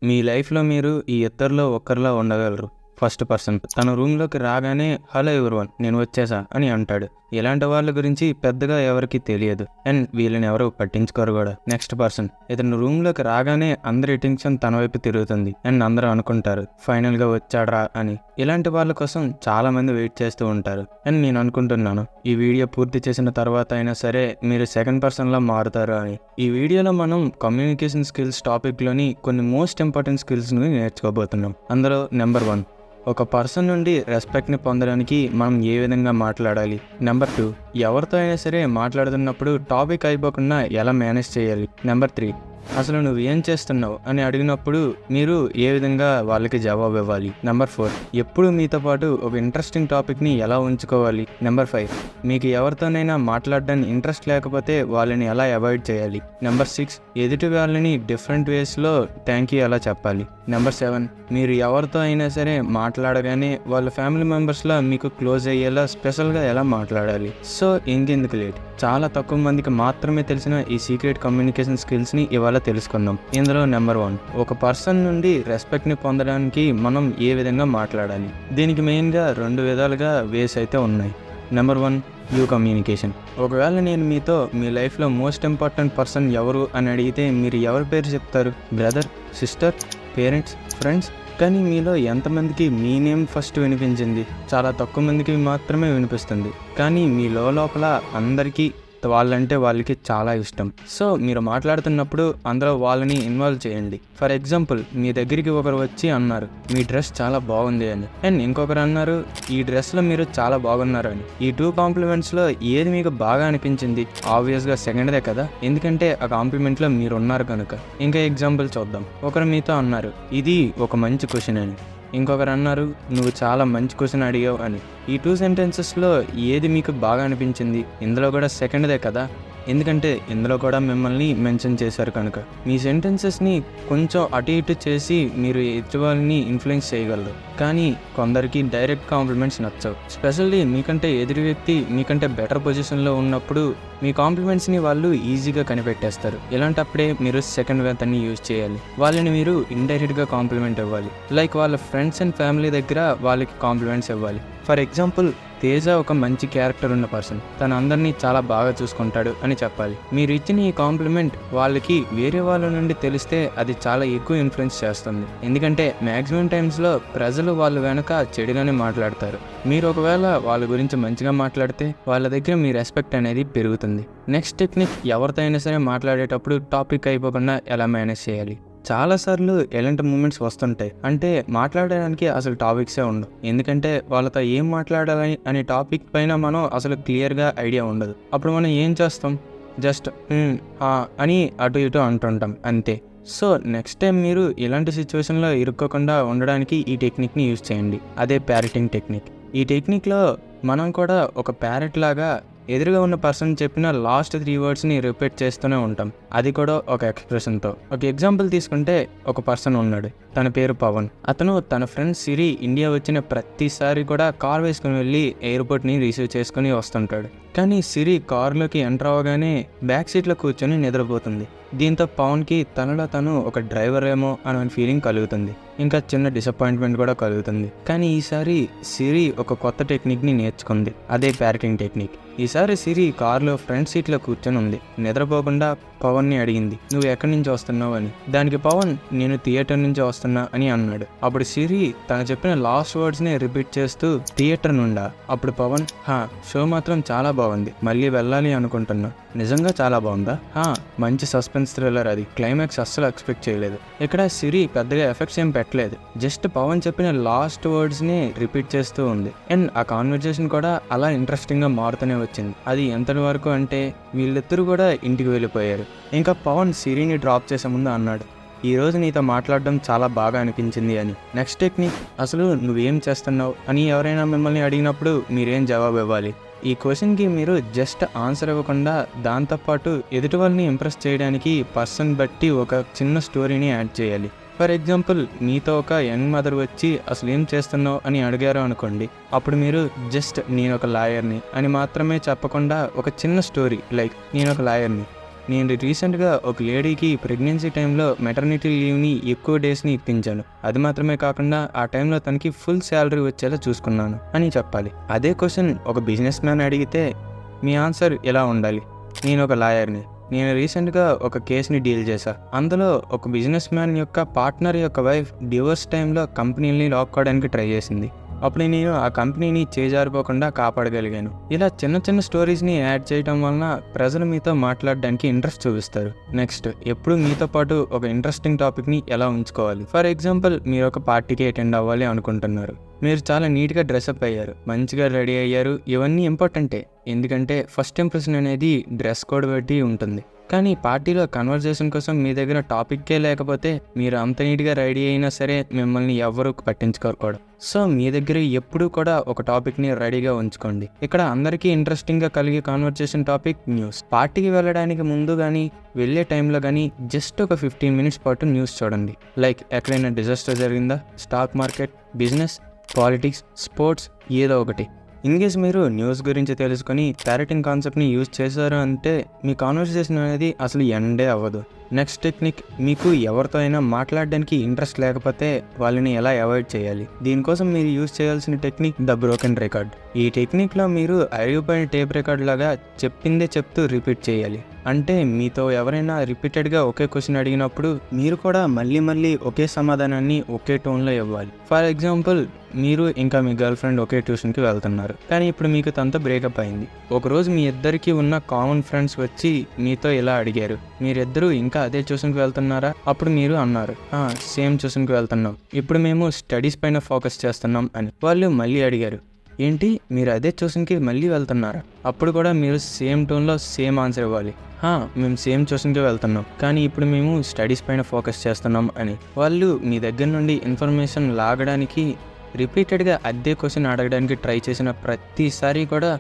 మీ లైఫ్‌లో మీరు ఈ ఇద్దరిలో ఒక్కరిలా ఉండగలరు. ఫస్ట్ పర్సన్ తన రూమ్‌లోకి రాగానే హలో ఎవ్రీవన్ నేను వచ్చేసా అని అంటాడు. ఇలాంటి వాళ్ళ గురించి పెద్దగా ఎవరికీ తెలియదు. అండ్ వీళ్ళని ఎవరు పట్టించుకోరు కూడా. నెక్స్ట్ పర్సన్ ఇతను రూమ్‌లోకి రాగానే అందరి అటెన్షన్ తన వైపు తిరుగుతుంది. అండ్ అందరూ అనుకుంటారు ఫైనల్‌గా వచ్చాడ్రా అని. ఇలాంటి వాళ్ళ కోసం చాలా మంది వెయిట్ చేస్తూ ఉంటారు. అండ్ నేను అనుకుంటున్నాను ఈ వీడియో పూర్తి చేసిన తర్వాత అయినా సరే మీరు సెకండ్ పర్సన్‌లా మారుతారు అని. ఈ వీడియోలో మనం కమ్యూనికేషన్ స్కిల్స్ టాపిక్‌లోని కొన్ని మోస్ట్ ఇంపార్టెంట్ స్కిల్స్‌ని నేర్చుకోబోతున్నాం. అందులో నెంబర్ 1, ఒక పర్సన్ నుండి రెస్పెక్ట్ని పొందడానికి మనం ఏ విధంగా మాట్లాడాలి. నెంబర్ 2, ఎవరితో అయినా సరే మాట్లాడుతున్నప్పుడు టాపిక్ అయిపోకుండా ఎలా మేనేజ్ చేయాలి. నెంబర్ 3, అసలు నువ్వు ఏం చేస్తున్నావు అని అడిగినప్పుడు మీరు ఏ విధంగా వాళ్ళకి జవాబు ఇవ్వాలి. నెంబర్ 4, ఎప్పుడు మీతో పాటు ఒక ఇంట్రెస్టింగ్ టాపిక్ని ఎలా ఉంచుకోవాలి. నెంబర్ 5, మీకు ఎవరితోనైనా మాట్లాడడానికి ఇంట్రెస్ట్ లేకపోతే వాళ్ళని ఎలా అవాయిడ్ చేయాలి. నెంబర్ 6, ఎదుటి వాళ్ళని డిఫరెంట్ వేస్లో థ్యాంక్ యూ ఎలా చెప్పాలి. నెంబర్ 7, మీరు ఎవరితో అయినా సరే మాట్లాడగానే వాళ్ళ ఫ్యామిలీ మెంబర్స్లో మీకు క్లోజ్ అయ్యేలా స్పెషల్గా ఎలా మాట్లాడాలి. సో ఇంకెందుకు లేట్, చాలా తక్కువ మందికి మాత్రమే తెలిసిన ఈ సీక్రెట్ కమ్యూనికేషన్ స్కిల్స్ని ఇవాళ తెలుసుకుందాం. ఇందులో నెంబర్ 1, ఒక పర్సన్ నుండి రెస్పెక్ట్ని పొందడానికి మనం ఏ విధంగా మాట్లాడాలి. దీనికి మెయిన్గా 2 విధాలుగా వేస్ అయితే ఉన్నాయి. Number 1, you communication. ఒకవేళ నేను మీతో మీ లైఫ్లో మోస్ట్ ఇంపార్టెంట్ పర్సన్ ఎవరు అని అడిగితే మీరు ఎవరి పేరు చెప్తారు? Brother, sister, parents, friends? కానీ మీలో ఎంతమందికి మీ నేమ్ ఫస్ట్ వినిపించింది? చాలా తక్కువ మందికి మాత్రమే వినిపిస్తుంది. కానీ మీ లోపల అందరికీ వాళ్ళంటే వాళ్ళకి చాలా ఇష్టం. సో మీరు మాట్లాడుతున్నప్పుడు అందులో వాళ్ళని ఇన్వాల్వ్ చేయండి. ఫర్ ఎగ్జాంపుల్, మీ దగ్గరికి ఒకరు వచ్చి అన్నారు మీ డ్రెస్ చాలా బాగుంది అని. అండ్ ఇంకొకరు అన్నారు ఈ డ్రెస్లో మీరు చాలా బాగున్నారు అని. ఈ 2 కాంప్లిమెంట్స్లో ఏది మీకు బాగా అనిపించింది? ఆబ్వియస్గా సెకండ్దే కదా, ఎందుకంటే ఆ కాంప్లిమెంట్లో మీరు ఉన్నారు కనుక. ఇంకా ఎగ్జాంపుల్ చూద్దాం. ఒకరు మీతో అన్నారు ఇది ఒక మంచి క్వశ్చన్ అని. ఇంకొకరు అన్నారు నువ్వు చాలా మంచి క్వశ్చన్ అడిగావు అని. ఈ 2 సెంటెన్సెస్లో ఏది మీకు బాగా అనిపించింది? ఇందులో కూడా సెకండ్దే కదా, ఎందుకంటే ఇందులో కూడా మిమ్మల్ని మెన్షన్ చేశారు కనుక. మీ సెంటెన్సెస్ని కొంచెం అటు ఇటు చేసి మీరు ఎదుటి వాళ్ళని ఇన్ఫ్లుయెన్స్ చేయగలరు. కానీ కొందరికి డైరెక్ట్ కాంప్లిమెంట్స్ నచ్చవు. స్పెషల్లీ మీకంటే ఎదుటి వ్యక్తి మీకంటే బెటర్ పొజిషన్లో ఉన్నప్పుడు మీ కాంప్లిమెంట్స్ని వాళ్ళు ఈజీగా కనిపెట్టేస్తారు. ఇలాంటప్పుడే మీరు సెకండ్ మెథడ్ని యూజ్ చేయాలి. వాళ్ళని మీరు ఇండైరెక్ట్గా కాంప్లిమెంట్ ఇవ్వాలి. లైక్ వాళ్ళ ఫ్రెండ్స్ అండ్ ఫ్యామిలీ దగ్గర వాళ్ళకి కాంప్లిమెంట్స్ ఇవ్వాలి. ఫర్ ఎగ్జాంపుల్, తేజ ఒక మంచి క్యారెక్టర్ ఉన్న పర్సన్, తను అందరినీ చాలా బాగా చూసుకుంటాడు అని చెప్పాలి. మీరు ఇచ్చిన ఈ కాంప్లిమెంట్ వాళ్ళకి వేరే వాళ్ళ నుండి తెలిస్తే అది చాలా ఎక్కువ ఇన్ఫ్లుయెన్స్ చేస్తుంది. ఎందుకంటే మ్యాక్సిమం టైమ్స్లో ప్రజలు వాళ్ళ వెనక చెడుగానే మాట్లాడతారు. మీరు ఒకవేళ వాళ్ళ గురించి మంచిగా మాట్లాడితే వాళ్ళ దగ్గర మీ రెస్పెక్ట్ అనేది పెరుగుతుంది. నెక్స్ట్ టెక్నిక్, ఎవరితో అయినా సరే మాట్లాడేటప్పుడు టాపిక్ అయిపోకుండా ఎలా మేనేజ్ చేయాలి. చాలాసార్లు ఎలాంటి మూమెంట్స్ వస్తుంటాయి అంటే మాట్లాడడానికి అసలు టాపిక్సే ఉండవు. ఎందుకంటే వాళ్ళతో ఏం మాట్లాడాలని అనే టాపిక్ పైన మనం అసలు క్లియర్గా ఐడియా ఉండదు. అప్పుడు మనం ఏం చేస్తాం? జస్ట్ అని అటు ఇటు అంటుంటాం అంతే. సో నెక్స్ట్ టైం మీరు ఇలాంటి సిచ్యువేషన్లో ఇరుక్కోకుండా ఉండడానికి ఈ టెక్నిక్ని యూజ్ చేయండి. అదే ప్యారెటింగ్ టెక్నిక్. ఈ టెక్నిక్లో మనం కూడా ఒక ప్యారెట్ లాగా ఎదురుగా ఉన్న పర్సన్ చెప్పిన లాస్ట్ 3 వర్డ్స్ని రిపీట్ చేస్తూనే ఉంటాం. అది కూడా ఒక ఎక్స్ప్రెషన్తో. ఒక ఎగ్జాంపుల్ తీసుకుంటే, ఒక పర్సన్ ఉన్నాడు, తన పేరు పవన్. అతను తన ఫ్రెండ్ సిరి ఇండియా వచ్చిన ప్రతిసారి కూడా కార్ వేసుకుని వెళ్ళి ఎయిర్పోర్ట్ని రిసీవ్ చేసుకుని వస్తుంటాడు. కానీ సిరి కారులోకి ఎంటర్ అవ్వగానే బ్యాక్ సీట్లో కూర్చొని నిద్రపోతుంది. దీంతో పవన్కి తనలో తను ఒక డ్రైవర్ ఏమో అనే ఫీలింగ్ కలుగుతుంది. ఇంకా చిన్న డిసప్పాయింట్మెంట్ కూడా కలుగుతుంది. కానీ ఈసారి సిరి ఒక కొత్త టెక్నిక్ని నేర్చుకుంది. అదే ప్యారెటింగ్ టెక్నిక్. ఈసారి సిరి కారులో ఫ్రంట్ సీట్లో కూర్చొని ఉంది. నిద్రపోకుండా పవన్ని అడిగింది నువ్వు ఎక్కడి నుంచి వస్తున్నావు అని. దానికి పవన్ నేను థియేటర్ నుంచి వస్తున్నా అని అన్నాడు. అప్పుడు సిరి తను చెప్పిన లాస్ట్ వర్డ్స్ని రిపీట్ చేస్తూ థియేటర్ నుండా? అప్పుడు పవన్ షో మాత్రం చాలా బాగుంది, మళ్ళీ వెళ్ళాలి అనుకుంటున్నా. నిజంగా చాలా బాగుందా? మంచి సస్పెన్స్ థ్రిల్లర్ అది. క్లైమాక్స్ అస్సలు ఎక్స్పెక్ట్ చేయలేదు. ఇక్కడ సిరి పెద్దగా ఎఫెక్ట్స్ ఏం పెట్టలేదు, జస్ట్ పవన్ చెప్పిన లాస్ట్ వర్డ్స్ని రిపీట్ చేస్తూ ఉంది. అండ్ ఆ కాన్వర్జేషన్ కూడా అలా ఇంట్రెస్టింగ్గా మారుతూనే వచ్చింది. అది ఎంతటి వరకు అంటే వీళ్ళిద్దరూ కూడా ఇంటికి వెళ్ళిపోయారు. ఇంకా పవన్ సిరిని డ్రాప్ చేసే ముందు అన్నాడు ఈరోజు నీతో మాట్లాడడం చాలా బాగా అనిపించింది అని. నెక్స్ట్ టెక్నిక్, అసలు నువ్వేం చేస్తున్నావు అని ఎవరైనా మిమ్మల్ని అడిగినప్పుడు మీరేం జవాబు ఇవ్వాలి. ఈ క్వశ్చన్కి మీరు జస్ట్ ఆన్సర్ ఇవ్వకుండా దాంతోపాటు ఎదుటి వాళ్ళని ఇంప్రెస్ చేయడానికి పర్సన్ బట్టి ఒక చిన్న స్టోరీని యాడ్ చేయాలి. ఫర్ ఎగ్జాంపుల్, మీతో ఒక యంగ్ మదర్ వచ్చి అసలు ఏం చేస్తున్నావు అని అడిగారు అనుకోండి. అప్పుడు మీరు జస్ట్ నేను ఒక లాయర్ని అని మాత్రమే చెప్పకుండా ఒక చిన్న స్టోరీ లైక్ నేను ఒక లాయర్ని, నేను రీసెంట్గా ఒక లేడీకి ప్రెగ్నెన్సీ టైంలో మెటర్నిటీ లీవ్ని ఎక్కువ డేస్ని ఇప్పించాను. అది మాత్రమే కాకుండా ఆ టైంలో తనకి ఫుల్ శాలరీ వచ్చేలా చూసుకున్నాను అని చెప్పాలి. అదే క్వశ్చన్ ఒక బిజినెస్ మ్యాన్ అడిగితే మీ ఆన్సర్ ఎలా ఉండాలి? నేను ఒక లాయర్ని, నేను రీసెంట్గా ఒక కేసుని డీల్ చేశా. అందులో ఒక బిజినెస్ మ్యాన్ యొక్క పార్ట్నర్ యొక్క వైఫ్ డివోర్స్ టైంలో కంపెనీని లాక్కోవడానికి ట్రై చేసింది. అప్పుడు నేను ఆ కంపెనీని చేజారిపోకుండా కాపాడగలిగాను. ఇలా చిన్న చిన్న స్టోరీస్ని యాడ్ చేయడం వలన ప్రజలు మీతో మాట్లాడడానికి ఇంట్రెస్ట్ చూపిస్తారు. నెక్స్ట్, ఎప్పుడు మీతో పాటు ఒక ఇంట్రెస్టింగ్ టాపిక్ని ఎలా ఉంచుకోవాలి. ఫర్ ఎగ్జాంపుల్, మీరు ఒక పార్టీకి అటెండ్ అవ్వాలి అనుకుంటున్నారు. మీరు చాలా నీట్గా డ్రెస్అప్ అయ్యారు, మంచిగా రెడీ అయ్యారు. ఇవన్నీ ఇంపార్టెంటే, ఎందుకంటే ఫస్ట్ ఇంప్రెషన్ అనేది డ్రెస్ కోడ్ బట్టి ఉంటుంది. కానీ పార్టీలో కన్వర్జేషన్ కోసం మీ దగ్గర టాపిక్కే లేకపోతే మీరు అంత నీట్గా రెడీ అయినా సరే మిమ్మల్ని ఎవరు పట్టించుకోరు. సో మీ దగ్గర ఎప్పుడూ కూడా ఒక టాపిక్ని రెడీగా ఉంచుకోండి. ఇక్కడ అందరికీ ఇంట్రెస్టింగ్గా కలిగే కాన్వర్జేషన్ టాపిక్ న్యూస్. పార్టీకి వెళ్ళడానికి ముందు కానీ వెళ్ళే టైంలో కానీ జస్ట్ ఒక 15 minutes పాటు న్యూస్ చూడండి. లైక్ ఎక్కడైనా డిజాస్టర్ జరిగిందా, stock market, business, politics, sports, ఏదో ఒకటి. ఇన్కేస్ మీరు న్యూస్ గురించి తెలుసుకొని ప్యారెటింగ్ కాన్సెప్ట్ని యూజ్ చేశారు అంటే మీ కాన్వర్సేషన్ అనేది అసలు ఎండే అవ్వదు. నెక్స్ట్ టెక్నిక్, మీకు ఎవరితో అయినా మాట్లాడడానికి ఇంట్రెస్ట్ లేకపోతే వాళ్ళని ఎలా అవాయిడ్ చేయాలి. దీనికోసం మీరు యూజ్ చేయాల్సిన టెక్నిక్ ద బ్రోకెన్ రికార్డ్. ఈ టెక్నిక్లో మీరు అరిగిపోయిన టేప్ రికార్డ్ లాగా చెప్పిందే చెప్తూ రిపీట్ చేయాలి. అంటే మీతో ఎవరైనా రిపీటెడ్గా ఒకే క్వశ్చన్ అడిగినప్పుడు మీరు కూడా మళ్ళీ ఒకే సమాధానాన్ని ఒకే టోన్లో ఇవ్వాలి. ఫర్ ఎగ్జాంపుల్, మీరు ఇంకా మీ గర్ల్ ఫ్రెండ్ ఒకే ట్యూషన్కి వెళ్తున్నారు, కానీ ఇప్పుడు మీకు తనతో బ్రేకప్ అయింది. ఒకరోజు మీ ఇద్దరికి ఉన్న కామన్ ఫ్రెండ్స్ వచ్చి మీతో ఇలా అడిగారు, మీరిద్దరూ ఇంకా అదే ట్యూషన్కి వెళ్తున్నారా? అప్పుడు మీరు అన్నారు, సేమ్ ట్యూషన్కి వెళ్తున్నాం, ఇప్పుడు మేము స్టడీస్ పైన ఫోకస్ చేస్తున్నాం అని. వాళ్ళు మళ్ళీ అడిగారు, ఏంటి మీరు అదే ట్యూషన్కి మళ్ళీ వెళ్తున్నారా? అప్పుడు కూడా మీరు సేమ్ టోన్లో సేమ్ ఆన్సర్ ఇవ్వాలి, మేము సేమ్ ట్యూషన్కి వెళ్తున్నాం, కానీ ఇప్పుడు మేము స్టడీస్ పైన ఫోకస్ చేస్తున్నాం అని. వాళ్ళు మీ దగ్గర నుండి ఇన్ఫర్మేషన్ లాగడానికి రిపీటెడ్గా అదే క్వశ్చన్ అడగడానికి ట్రై చేసిన ప్రతిసారి కూడా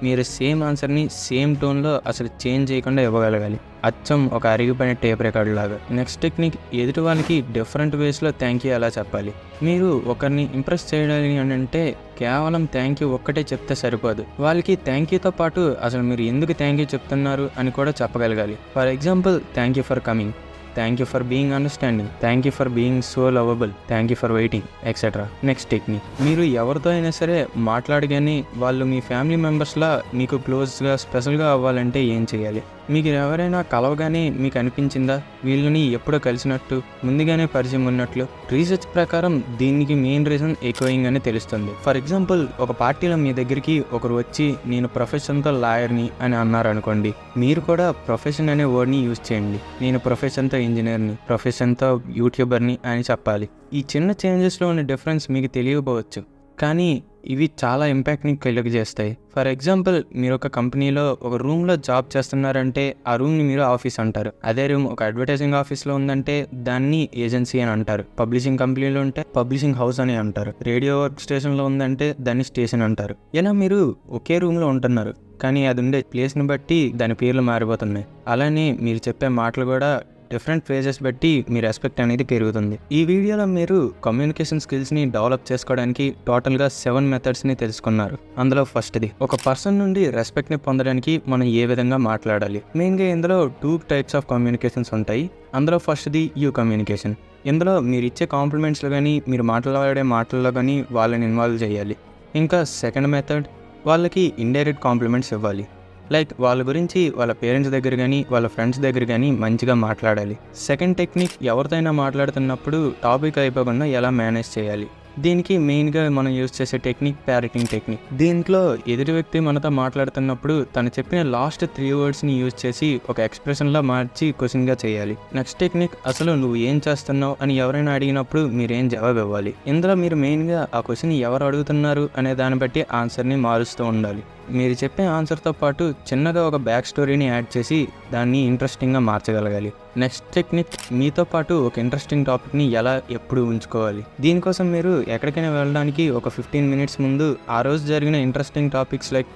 మీరు సేమ్ ఆన్సర్ని సేమ్ టోన్లో అసలు చేంజ్ చేయకుండా ఇవ్వగలగాలి, అచ్చం ఒక అరిగిపోయిన టేప్ రికార్డు లాగా. నెక్స్ట్ టెక్నిక్, ఎదుటి వాళ్ళకి డిఫరెంట్ వేస్లో థ్యాంక్ యూ ఎలా చెప్పాలి. మీరు ఒకరిని ఇంప్రెస్ చేయడానికి అంటే కేవలం థ్యాంక్ యూ ఒక్కటే చెప్తే సరిపోదు. వాళ్ళకి థ్యాంక్ యూతో పాటు అసలు మీరు ఎందుకు థ్యాంక్ యూ చెప్తున్నారు అని కూడా చెప్పగలగాలి. For example, thank you for coming, thank you for being understanding, thank you for being so lovable, thank you for waiting, etcetera. Next technique, మీరు ఎవరితో అయినా సరే మాట్లాడగానే వాళ్ళు మీ ఫ్యామిలీ మెంబర్స్లా మీకు క్లోజ్గా స్పెషల్గా అవ్వాలంటే ఏం చేయాలి? మీకు ఎవరైనా కలవగానే మీకు అనిపించిందా వీళ్ళని ఎప్పుడో కలిసినట్టు, ముందుగానే పరిచయం ఉన్నట్లు? రీసెర్చ్ ప్రకారం దీనికి మెయిన్ రీజన్ ఎకోయింగ్ అని తెలుస్తుంది. ఫర్ ఎగ్జాంపుల్, ఒక పార్టీలో మీ దగ్గరికి ఒకరు వచ్చి నేను ప్రొఫెషన్తో లాయర్ని అని అన్నారు అనుకోండి, మీరు కూడా ప్రొఫెషన్ అనే వర్డ్ని యూజ్ చేయండి. నేను ప్రొఫెషన్తో ఇంజనీర్ని, ప్రొఫెషన్తో యూట్యూబర్ని అని చెప్పాలి. ఈ చిన్న చేంజెస్లో ఉన్న డిఫరెన్స్ మీకు తెలియకపోవచ్చు, కానీ ఇవి చాలా ఇంపాక్ట్ని కలుగజేస్తాయి. ఫర్ ఎగ్జాంపుల్, మీరు ఒక కంపెనీలో ఒక రూమ్లో జాబ్ చేస్తున్నారంటే ఆ రూమ్ని మీరు ఆఫీస్ అంటారు. అదే రూమ్ ఒక అడ్వర్టైజింగ్ ఆఫీస్లో ఉందంటే దాన్ని ఏజెన్సీ అని అంటారు. పబ్లిషింగ్ కంపెనీలో ఉంటే పబ్లిషింగ్ హౌస్ అని అంటారు. రేడియో వర్క్ స్టేషన్లో ఉందంటే దాన్ని స్టేషన్ అంటారు. ఇలా మీరు ఒకే రూమ్లో ఉంటున్నారు, కానీ అది ఉండే ప్లేస్ని బట్టి దాని పేర్లు మారిపోతున్నాయి. అలానే మీరు చెప్పే మాటలు కూడా డిఫరెంట్ ఫేజెస్ బట్టి మీ రెస్పెక్ట్ అనేది పెరుగుతుంది. ఈ వీడియోలో మీరు కమ్యూనికేషన్ స్కిల్స్ని డెవలప్ చేసుకోవడానికి టోటల్గా 7 మెథడ్స్ని తెలుసుకున్నారు. అందులో ఫస్ట్ది, ఒక పర్సన్ నుండి రెస్పెక్ట్ని పొందడానికి మనం ఏ విధంగా మాట్లాడాలి. మెయిన్గా ఇందులో 2 types ఆఫ్ కమ్యూనికేషన్స్ ఉంటాయి. అందులో ఫస్ట్ది యూ కమ్యూనికేషన్. ఇందులో మీరు ఇచ్చే కాంప్లిమెంట్స్లో కానీ మీరు మాట్లాడే మాటల్లో కానీ వాళ్ళని ఇన్వాల్వ్ చేయాలి. ఇంకా సెకండ్ మెథడ్, వాళ్ళకి ఇండైరెక్ట్ కాంప్లిమెంట్స్ ఇవ్వాలి. లైక్ వాళ్ళ గురించి వాళ్ళ పేరెంట్స్ దగ్గర కానీ వాళ్ళ ఫ్రెండ్స్ దగ్గర కానీ మంచిగా మాట్లాడాలి. సెకండ్ టెక్నిక్, ఎవరితోనైనా మాట్లాడుతున్నప్పుడు టాపిక్ అయిపోకుండా ఎలా మేనేజ్ చేయాలి. దీనికి మెయిన్గా మనం యూజ్ చేసే టెక్నిక్ ప్యారెటింగ్ టెక్నిక్. దీంట్లో ఎదుటి వ్యక్తి మనతో మాట్లాడుతున్నప్పుడు తను చెప్పిన లాస్ట్ 3 wordsని యూజ్ చేసి ఒక ఎక్స్ప్రెషన్లా మార్చి క్వశ్చన్గా చేయాలి. నెక్స్ట్ టెక్నిక్, అసలు నువ్వు ఏం చేస్తున్నావు అని ఎవరైనా అడిగినప్పుడు మీరేం జవాబు ఇవ్వాలి. ఇందులో మీరు మెయిన్గా ఆ క్వశ్చన్ ఎవరు అడుగుతున్నారు అనే దాన్ని బట్టి ఆన్సర్ని మారుస్తూ ఉండాలి. మీరు చెప్పే ఆన్సర్తో పాటు చిన్నగా ఒక బ్యాక్ స్టోరీని యాడ్ చేసి దాన్ని ఇంట్రెస్టింగ్గా మార్చగలగాలి. నెక్స్ట్ టెక్నిక్, మీతో పాటు ఒక ఇంట్రెస్టింగ్ టాపిక్ని ఎలా ఎప్పుడు ఉంచుకోవాలి. దీనికోసం మీరు ఎక్కడికైనా వెళ్ళడానికి ఒక 15 minutes ముందు ఆ రోజు జరిగిన ఇంట్రెస్టింగ్ టాపిక్స్ లైక్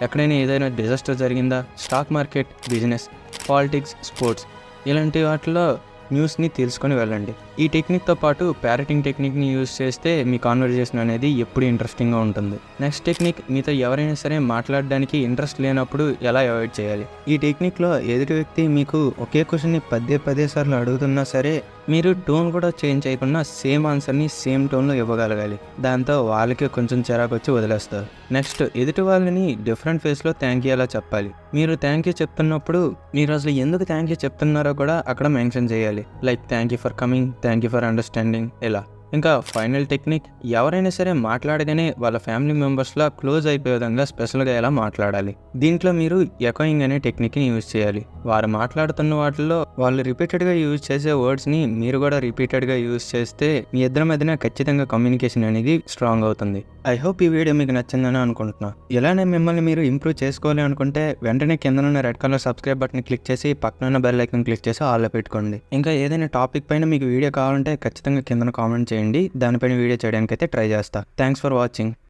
ఎక్కడైనా ఏదైనా డిజాస్టర్ జరిగిందా, stock market, business, politics, sports ఇలాంటి వాటిలో న్యూస్ని తెలుసుకొని వెళ్ళండి. ఈ టెక్నిక్తో పాటు ప్యారెటింగ్ టెక్నిక్ని యూజ్ చేస్తే మీ కాన్వర్జేషన్ అనేది ఎప్పుడు ఇంట్రెస్టింగ్గా ఉంటుంది. నెక్స్ట్ టెక్నిక్, మీతో ఎవరైనా సరే మాట్లాడడానికి ఇంట్రెస్ట్ లేనప్పుడు ఎలా అవాయిడ్ చేయాలి. ఈ టెక్నిక్లో ఎదుటి వ్యక్తి మీకు ఒకే క్వశ్చన్ని పదే సార్లు అడుగుతున్నా సరే మీరు టోన్ కూడా చేంజ్ చేయకుండా సేమ్ ఆన్సర్ని సేమ్ టోన్లో ఇవ్వగలగాలి. దాంతో వాళ్ళకి కొంచెం చిరాకు వచ్చి వదిలేస్తారు. నెక్స్ట్, ఎదుటి వాళ్ళని డిఫరెంట్ ఫేస్లో థ్యాంక్ యూ ఎలా చెప్పాలి. మీరు థ్యాంక్ యూ చెప్తున్నప్పుడు మీరు అసలు ఎందుకు థ్యాంక్ యూ చెప్తున్నారో కూడా అక్కడ మెన్షన్ చేయాలి. Like thank you for coming, thank you for understanding ఇలా. ఇంకా ఫైనల్ టెక్నిక్, ఎవరైనా సరే మాట్లాడగానే వాళ్ళ ఫ్యామిలీ మెంబర్స్లా క్లోజ్ అయిపోయే విధంగా స్పెషల్గా ఎలా మాట్లాడాలి. దీంట్లో మీరు ఎకోయింగ్ అనే టెక్నిక్ని యూజ్ చేయాలి. వారు మాట్లాడుతున్న వాటిల్లో వాళ్ళు రిపీటెడ్గా యూజ్ చేసే వర్డ్స్ని మీరు కూడా రిపీటెడ్గా యూజ్ చేస్తే మీ ఇద్దరి మధ్యన ఖచ్చితంగా కమ్యూనికేషన్ అనేది స్ట్రాంగ్ అవుతుంది. ఐ హోప్ ఈ వీడియో మీకు నచ్చిందని అనుకుంటున్నా. ఇలానే మిమ్మల్ని మీరు ఇంప్రూవ్ చేసుకోవాలి అనుకుంటే వెంటనే కింద ఉన్న red colour subscribe button click చేసి పక్కన ఉన్న బెల్ ఐకాన్ క్లిక్ చేసి ఆల్లో పెట్టుకోండి. ఇంకా ఏదైనా టాపిక్ పైన మీకు వీడియో కావాలంటే ఖచ్చితంగా కింద కామెంట్ చేయండి. దానిపైన వీడియో చేయడానికి అయితే ట్రై చేస్తా. Thanks for watching.